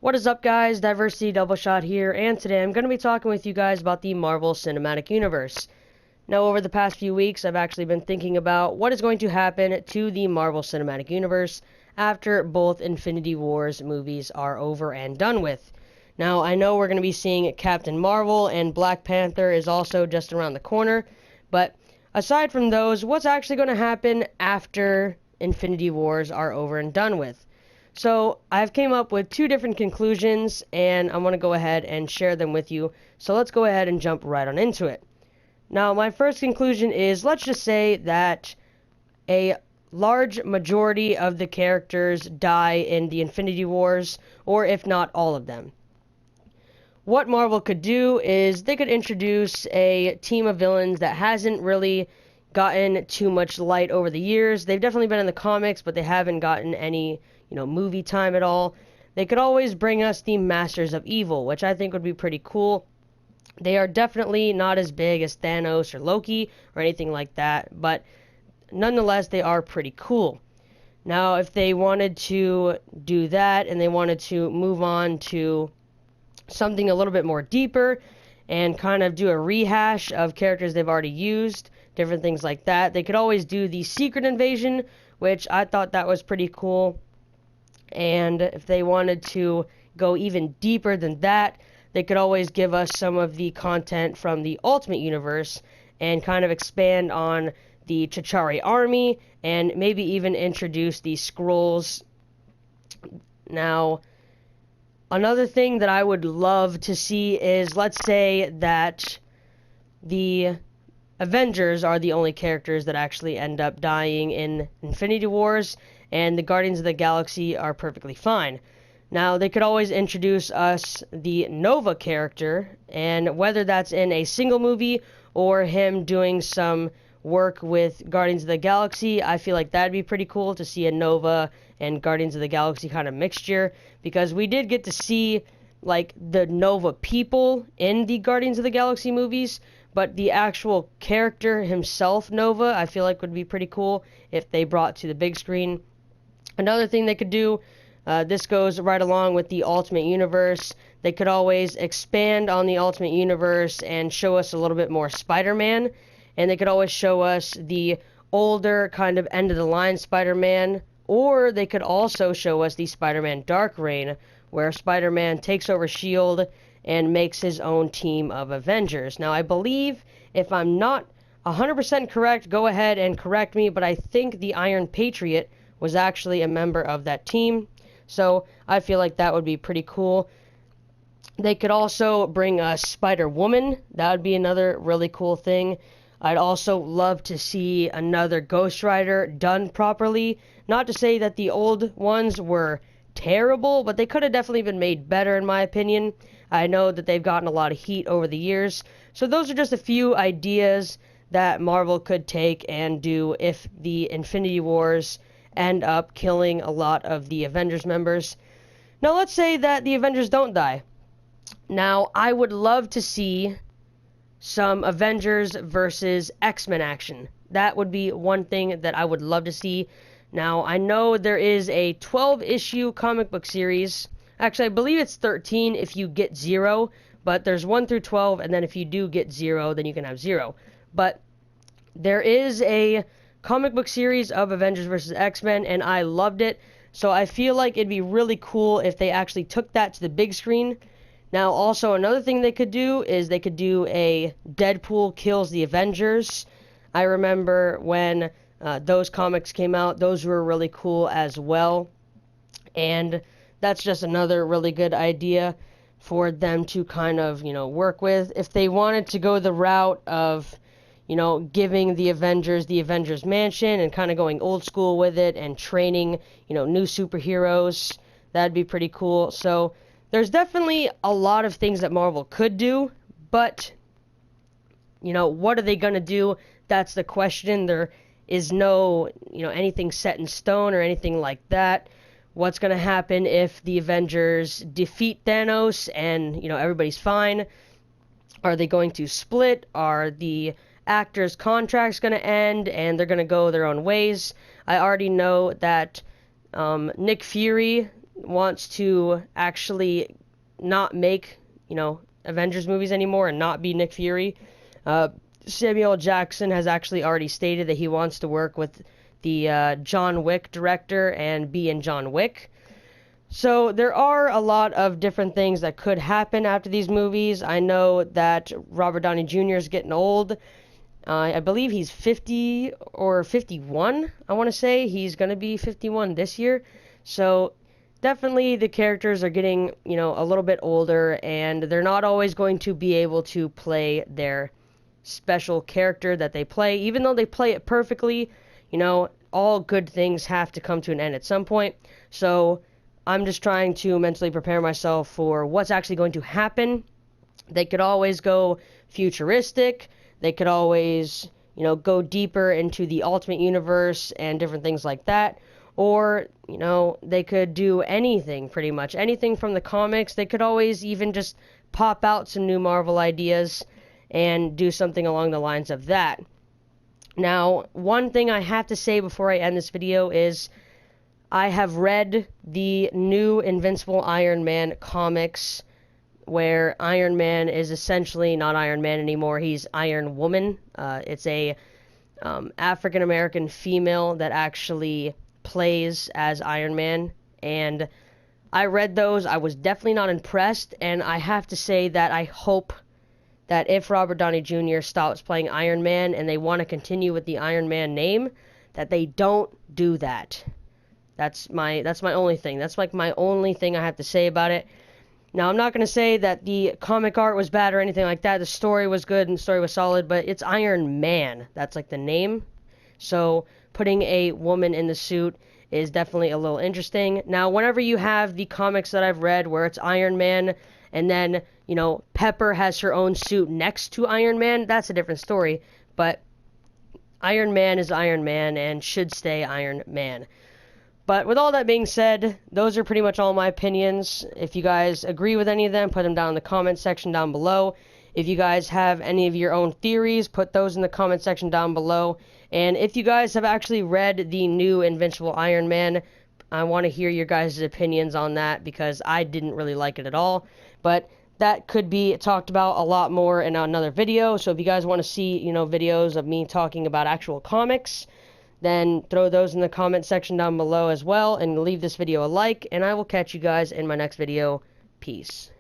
What is up, guys? Diversity Double Shot here, and today I'm going to be talking with you guys about the Marvel Cinematic Universe. Now, over the past few weeks, I've actually been thinking about what is going to happen to the Marvel Cinematic Universe after both Infinity Wars movies are over and done with. Now, I know we're going to be seeing Captain Marvel, and Black Panther is also just around the corner, but aside from those, what's actually going to happen after Infinity Wars are over and done with? So I've came up with two different conclusions, and I want to go ahead and share them with you. So let's go ahead and jump right on into it. Now, my first conclusion is, let's just say that a large majority of the characters die in the Infinity Wars, or if not all of them. What Marvel could do is they could introduce a team of villains that hasn't really gotten too much light over the years. They've definitely been in the comics, but they haven't gotten any movie time at all. They could always bring us the Masters of Evil, which I think would be pretty cool. They are definitely not as big as Thanos or Loki or anything like that, but nonetheless, they are pretty cool. Now, if they wanted to do that and they wanted to move on to something a little bit more deeper and kind of do a rehash of characters they've already used, different things like that, they could always do the Secret Invasion, which I thought that was pretty cool. And if they wanted to go even deeper than that, they could always give us some of the content from the Ultimate Universe and kind of expand on the T'Challa army and maybe even introduce the Skrulls. Now, another thing that I would love to see is, let's say that the Avengers are the only characters that actually end up dying in Infinity Wars, and the Guardians of the Galaxy are perfectly fine. Now, they could always introduce us the Nova character, and whether that's in a single movie or him doing some work with Guardians of the Galaxy, I feel like that'd be pretty cool to see a Nova and Guardians of the Galaxy kind of mixture, because we did get to see like the Nova people in the Guardians of the Galaxy movies, but the actual character himself, Nova, I feel like would be pretty cool if they brought to the big screen. Another thing they could do, this goes right along with the Ultimate Universe. They could always expand on the Ultimate Universe and show us a little bit more Spider-Man. And they could always show us the older kind of end-of-the-line Spider-Man. Or they could also show us the Spider-Man Dark Reign, where Spider-Man takes over S.H.I.E.L.D. and makes his own team of Avengers. Now, I believe, if I'm not 100% correct, go ahead and correct me, but I think the Iron Patriot was actually a member of that team. So I feel like that would be pretty cool. They could also bring us Spider-Woman. That would be another really cool thing. I'd also love to see another Ghost Rider done properly. Not to say that the old ones were terrible, but they could have definitely been made better, in my opinion. I know that they've gotten a lot of heat over the years. So those are just a few ideas that Marvel could take and do if the Infinity Wars end up killing a lot of the Avengers members. Now, let's say that the Avengers don't die. Now, I would love to see some Avengers versus X-Men action. That would be one thing that I would love to see. Now, I know there is a 12-issue comic book series. Actually, I believe it's 13 if you get 0, but there's 1 through 12, and then if you do get 0, then you can have 0. But there is a comic book series of Avengers vs. X-Men, and I loved it. So I feel like it'd be really cool if they actually took that to the big screen. Now, also, another thing they could do is they could do a Deadpool kills the Avengers. I remember when those comics came out, those were really cool as well. And that's just another really good idea for them to kind of, work with. If they wanted to go the route of giving the Avengers Mansion and kind of going old school with it and training, new superheroes, that'd be pretty cool. So there's definitely a lot of things that Marvel could do, but, what are they going to do? That's the question. There is no, anything set in stone or anything like that. What's going to happen if the Avengers defeat Thanos and, everybody's fine? Are they going to split? Are the actors' contracts going to end and they're going to go their own ways? I already know that Nick Fury wants to actually not make, Avengers movies anymore and not be Nick Fury. Samuel L. Jackson has actually already stated that he wants to work with the John Wick director and be in John Wick. So there are a lot of different things that could happen after these movies. I know that Robert Downey Jr. is getting old. I believe he's 50 or 51, I want to say. He's going to be 51 this year. So definitely the characters are getting, a little bit older, and they're not always going to be able to play their special character that they play. Even though they play it perfectly, all good things have to come to an end at some point. So I'm just trying to mentally prepare myself for what's actually going to happen. They could always go futuristic. They could always, go deeper into the Ultimate Universe and different things like that. Or, they could do anything, pretty much. Anything from the comics. They could always even just pop out some new Marvel ideas and do something along the lines of that. Now, one thing I have to say before I end this video is I have read the new Invincible Iron Man comics, where Iron Man is essentially not Iron Man anymore. He's Iron Woman. It's a African American female that actually plays as Iron Man. And I read those. I was definitely not impressed. And I have to say that I hope that if Robert Downey Jr. stops playing Iron Man and they want to continue with the Iron Man name, that they don't do that. That's my only thing. That's like my only thing I have to say about it. Now, I'm not going to say that the comic art was bad or anything like that. The story was good and the story was solid, but it's Iron Man. That's like the name. So putting a woman in the suit is definitely a little interesting. Now, whenever you have the comics that I've read where it's Iron Man and then, Pepper has her own suit next to Iron Man, that's a different story. But Iron Man is Iron Man and should stay Iron Man. But with all that being said, those are pretty much all my opinions. If you guys agree with any of them, put them down in the comment section down below. If you guys have any of your own theories, put those in the comment section down below. And if you guys have actually read the new Invincible Iron Man, I want to hear your guys' opinions on that, because I didn't really like it at all. But that could be talked about a lot more in another video. So if you guys want to see, videos of me talking about actual comics, then throw those in the comment section down below as well, and leave this video a like, and I will catch you guys in my next video. Peace.